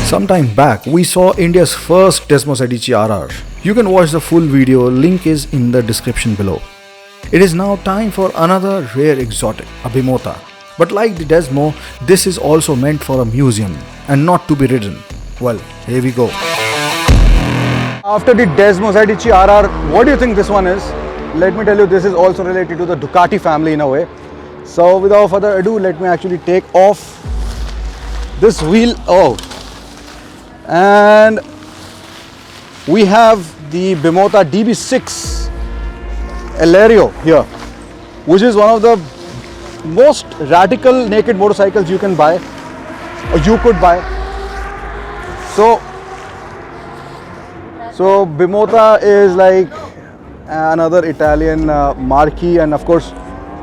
Sometime back, we saw India's first Desmos Edici RR. You can watch the full video, link is in the description below. It is now time for another rare exotic, a Bimota. But like the Desmo, this is also meant for a museum and not to be ridden. Well, here we go. After the Desmos Edici RR, what do you think this one is? Let me tell you, this is also related to the Ducati family in a way. So without further ado, let me actually take off this wheel. And we have the Bimota DB6 delirio here, which is one of the most radical naked motorcycles you can buy or you could buy. So Bimota is like another Italian marquee, and of course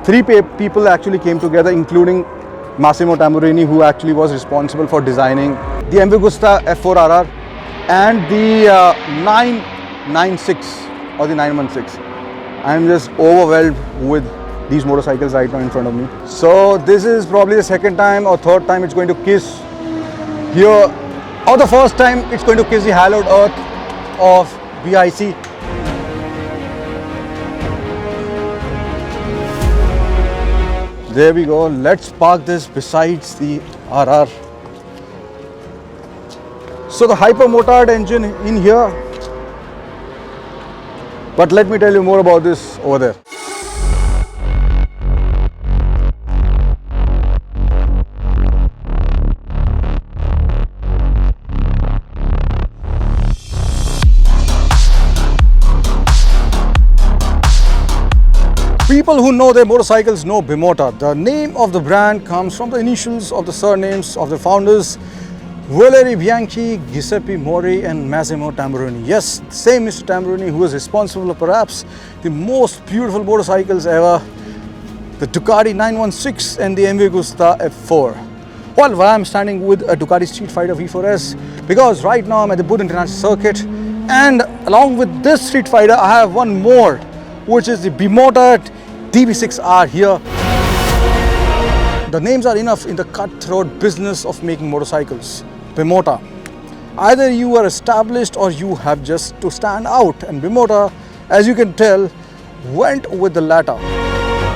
three people actually came together, including Massimo Tamburini, who actually was responsible for designing the MV Agusta F4RR and the 996 or the 916. I'm just overwhelmed with these motorcycles right now in front of me. So this is probably the second time or third time it's going to kiss here, or the first time it's going to kiss the hallowed earth of BIC. There we go. Let's park this besides the RR. So the hyper-motard engine in here, but let me tell you more about this over there. People who know their motorcycles know Bimota. The name of the brand comes from the initials of the surnames of the founders, Valerio Bianchi, Giuseppe Mori and Massimo Tamburini. Yes, the same Mr. Tamburini who is responsible for perhaps the most beautiful motorcycles ever, the Ducati 916 and the MV Agusta F4. Well, I'm standing with a Ducati Street Fighter V4S because right now I'm at the Bud International Circuit, and along with this Street Fighter I have one more, which is the Bimota DB6R here. The names are enough in the cutthroat business of making motorcycles. Bimota. Either you are established or you have just to stand out, and Bimota, as you can tell, went with the latter.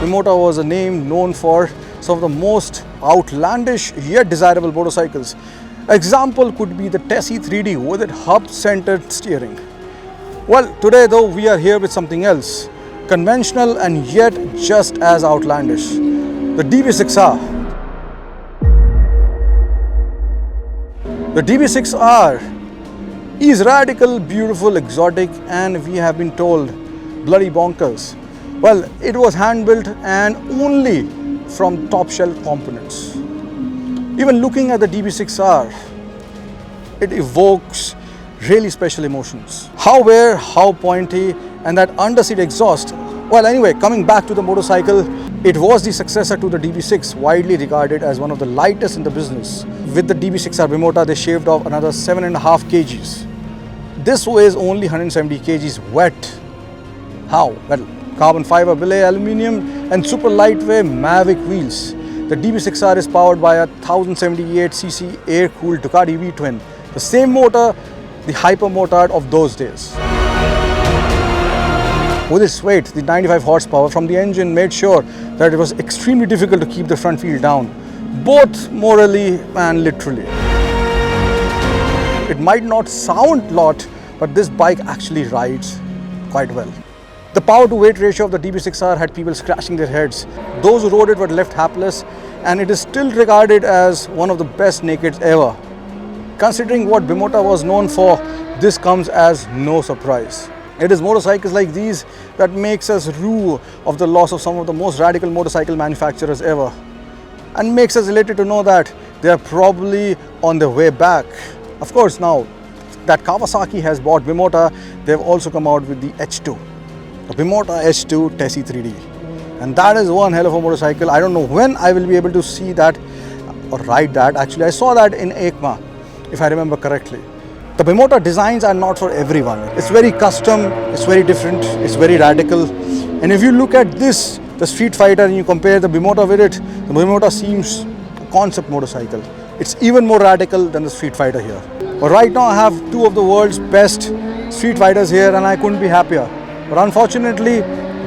Bimota was a name known for some of the most outlandish yet desirable motorcycles. Example could be the Tessie 3D with its hub-centered steering. Well, today though we are here with something else, conventional and yet just as outlandish, the DB6R. The DB6R is radical, beautiful, exotic, and we have been told bloody bonkers. Well, it was hand-built and only from top-shelf components. Even looking at the DB6R, it evokes really special emotions. How rare, how pointy, and that underseat exhaust. Well, anyway, coming back to the motorcycle, it was the successor to the DB6, widely regarded as one of the lightest in the business. With the DB6R Bimota, they shaved off another 7.5 kgs. This weighs only 170 kgs wet. How? Well, carbon fiber billet aluminium and super lightweight Mavic wheels. The DB6R is powered by a 1078cc air-cooled Ducati V-twin, the same motor, the hyper-motard of those days. With its weight, the 95 horsepower from the engine made sure that it was extremely difficult to keep the front wheel down, both morally and literally. It might not sound a lot, but this bike actually rides quite well. The power to weight ratio of the DB6R had people scratching their heads. Those who rode it were left hapless, and it is still regarded as one of the best nakeds ever. Considering what Bimota was known for, this comes as no surprise. It is motorcycles like these that makes us rue of the loss of some of the most radical motorcycle manufacturers ever, and makes us elated to know that they are probably on their way back. Of course, now that Kawasaki has bought Bimota, they have also come out with the H2, the Bimota H2 Tessie 3D, and that is one hell of a motorcycle. I don't know when I will be able to see that or ride that. Actually, I saw that in EICMA, if I remember correctly. The Bimota designs are not for everyone. It's very custom, it's very different, it's very radical. And if you look at this, the Street Fighter, and you compare the Bimota with it, the Bimota seems a concept motorcycle. It's even more radical than the Street Fighter here. But right now I have two of the world's best street fighters here and I couldn't be happier. But unfortunately,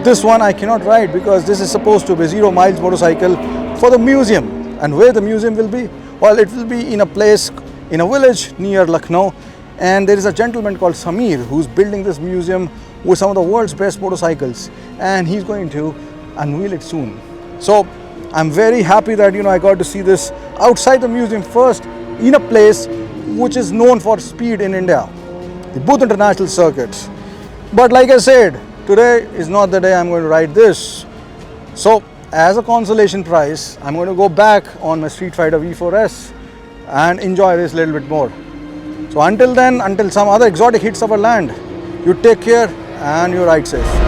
this one I cannot ride because this is supposed to be 0 miles motorcycle for the museum. And where the museum will be? Well, it will be in a place, in a village near Lucknow. And there is a gentleman called Samir who's building this museum with some of the world's best motorcycles. And he's going to unveil it soon. So I'm very happy that I got to see this outside the museum first in a place which is known for speed in India, the Booth International Circuit. But like I said, today is not the day I'm going to ride this. So as a consolation prize, I'm going to go back on my Street Fighter V4S and enjoy this a little bit more. So until then, until some other exotic hits our land, you take care and you ride safe.